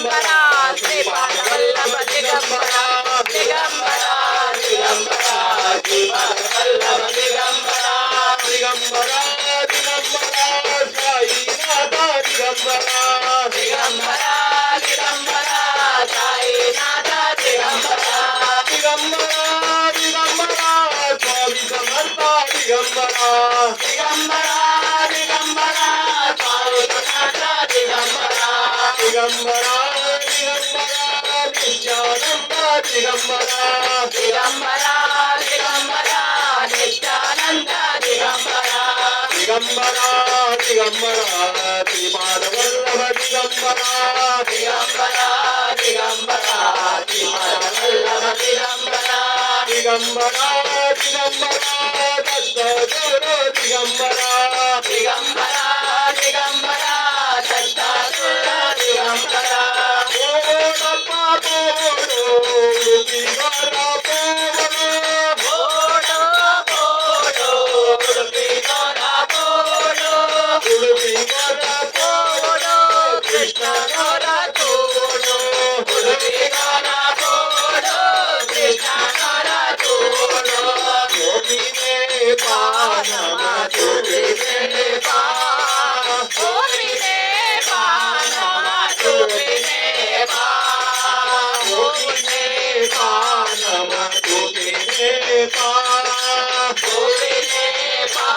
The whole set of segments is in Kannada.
ದಿಗಂಬರ ಶ್ರೀಪಾದ ವಲ್ಲಭ ದಿಗಂಬರ ದಿಗಂಬರ ದಿಗಂಬರ ಶ್ರೀಪಾದ ವಲ್ಲಭ ದಿಗಂಬರ ದಿಗಂಬರ ದಿಗಂಬರ ಸಾಯಿನಾಥ ದಿಗಂಬರ ದಿಗಂಬರ ದಿಗಂಬರ ಸಾಯಿನಾಥ ದಿಗಂಬರ ದಿಗಂಬರ ದಿಗಂಬರ ಸ್ವಾಮಿ ಸಮರ್ಥ ದಿಗಂಬರ ದಿಗಂಬರ ದಿಗಂಬರ ಸ್ವಾಮಿ ಸಮರ್ಥ ದಿಗಂಬರ ದಿಗಂಬರ ದಿಗಂಬರ ನಿತ್ಯಾನಂದ ದಿಗಂಬರ ದಿಗಂಬರ ದಿಗಂಬರ ನಿತ್ಯಾನಂದ ದಿಗಂಬರ ದಿಗಂಬರ ದಿಗಂಬರ ಶ್ರೀಪಾದ ವಲ್ಲಭ ದಿಗಂಬರ ದಿಗಂಬರ ದಿಗಂಬರ ಶ್ರೀಪಾದ ವಲ್ಲಭ ದಿಗಂಬರ ದಿಗಂಬರ ದಿಗಂಬರ ದತ್ತಗುರು ದಿಗಂಬರ ದಿಗಂಬರ ದಿಗಂಬರ ದತ್ತಾಸುರ ದಿಗಂಬರ ಓಡಪ್ಪ ಪೋಡು ಉಡುಪಿಗರ ಪೋಡು ಬೋಡೋ ಬೋಡೋ ಉಡುಪಿಗರ ಬೋಡೋ ಉಡುಪಿಗರ ಬೋಡೋ ಕೃಷ್ಣನವರ ತೋಡು ಉಡುಪಿಗರ ಬೋಡೋ ಕೃಷ್ಣನವರ ತೋಡು ಗೋಪಿನೇ ಪಾನಮ ತೋಪಿನೇ ಬಾ ತೋಪಿನೇ ಬಾ ನಮ ತೋಪಿನೇ ಬಾ ಗೋಪಿನೇ ಪಾನಮ ಗೋಪಿನೇ ಪಾ ತೋಪಿನೇ ಬಾ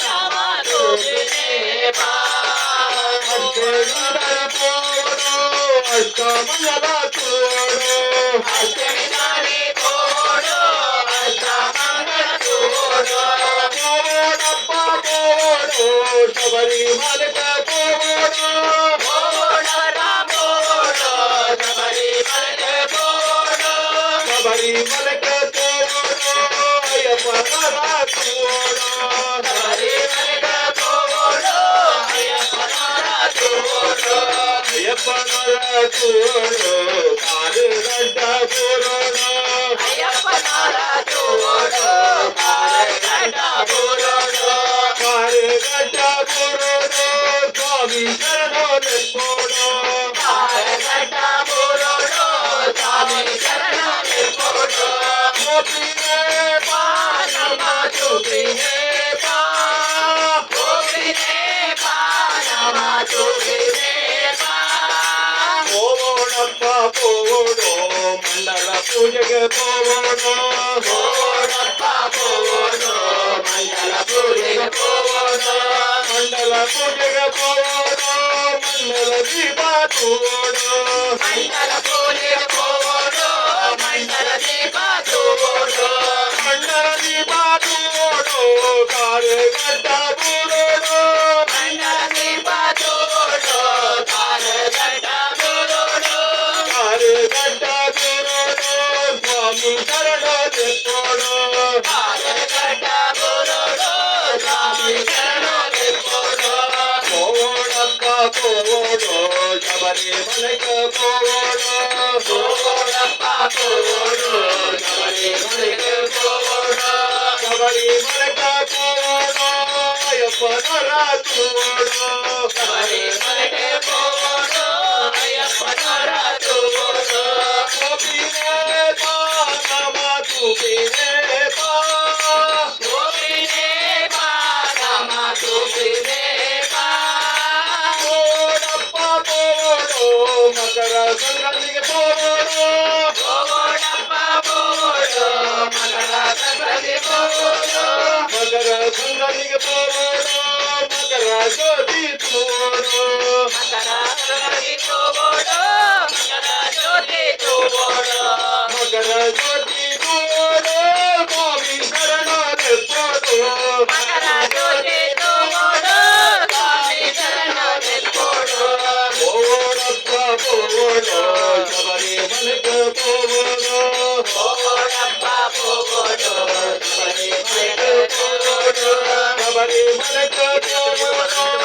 ನಮ ತೋಪಿನೇ ಬಾ ಅಷ್ಟಮಿದರ ಪೋಡು ಅಷ್ಟಮಂಗಲ ತೋಡು ಅಷ್ಟಮಿದಾರಿ ತೋಡು ಅಷ್ಟಮಂಗಳ ತೋಡು ಓಡಪ್ಪ ಪೋಡು ಶಬರಿಮಲೆಗ ಪೋಡು ಬೋಡರ ಬೋಡು ಶಬರಿ ಮಲೆಗೆ ಬೋಡು ಶಬರಿಮಲೆಗ ಪೋಡು ಅಯ್ಯಪ್ಪನರ ತೋಡು ಶಬರಿ ಮಲೆಗೆ ಬೋಡು ಅಯ್ಯಪ್ಪನವರ ತೋಡು ಅಯ್ಯಪ್ಪನರ ತೋಡು ಕಾರುಗಡ್ಡ ಪೋಡು ಅಯ್ಯಪ್ಪನವರ ತೋಡು ಕಾರಗಡ ಬೋಡು ಕಾರುಗಡ್ಡ ಪೋಡು ಸ್ವಾಮಿ ಶರಣೋರೆ ಪೋಡು ಕಾರಗಡ ಬೋಡು ಸ್ವಾಮಿ ಶರಣ ಬೋಡು ಗೋಪಿನೇ ಬಾ ನಮ್ಮ ತೋಪಿನೇ ಬಾ ತೋಪಿನೇ ಬಾ ನಮ್ಮ ತೋಪಿನೇ ಬಾ ಪೋಡಪ್ಪ ಪೋಡು ಮಂಡಲ ಪೂಜೆಗೆ ಪೋಡು ಬೋಡಪ್ಪ ಬೋಡು ಮಂಡಲ ಪೂಜೆಗೆ ಬೋಡು ಮಂಡಲ ಪೂಜೆಗೆ ಪೋಡು ಮಂಡಲ ದೀಪ ತೋಡು ಮಂಡಲ ಪೂಜೆಗೆ ಬೋಡು ಮಂಡಲ ದೀಪ ತೋಡು ಮಂಡಲ ದೀಪ ತೋಡು ಕಾರುಗಡ್ಡ ಬೂಡೋಡು ಮಂಡಲ ದೀಪ ತೋಡು ಕಾರಗಡ ಬೋಡು ಕಾರುಗಡ್ಡ ಬೂಡೋಡು ಸ್ವಾಮಿ ಶರಣೋರೆ ಪೋಡು ಕಾರಗಡ ಬೋಡು ಸ್ವಾಮಿ ಶರಣ ಬೋಡು ಪೋಡಪ್ಪ ಪೋಡು ಶಬರಿಮಲೆಗ ಪೋಡು ಬೋಡಪ್ಪ ಬೋಡು ಶಬರಿ ಮಲೆಗೆ ಬೋಡು ಶಬರಿಮಲೆಗ ಪೋಡು ಅಯ್ಯಪ್ಪನರ ತೋಡು ಶಬರಿ ಮಲೆಗೆ ಬೋಡು ಅಯ್ಯಪ್ಪನವರ ತೋಡು ಗೋಪಿನೇ ಪಾನಮ ತೂಪಿನೇ ಪಾ ತೋಪಿನೇ ಬಾ ನಮ ತೋಪಿನೇ ಬಾ ಪೋಡಪ್ಪ ಪೋಡು ಮಕರ ಸಂಕ್ರಾಂತಿಗೆ ಪೋಡು ಬೋಡಪ್ಪ ಬೋಡು ಮಕರ ಸಂಕ್ರಾಂತಿ ಬೋಡು ಮಕರ ಸಂಕ್ರಾಂತಿಗೆ ಪೋಡು ಮಕರ ಜ್ಯೋತಿ ತೋಡು ಮಕರ ಸಂಕ್ರಾಂತಿ ಬೋಡು ಮಕರ ಜ್ಯೋತಿ ಬೋಡು ಮಕರ ಜ್ಯೋತಿ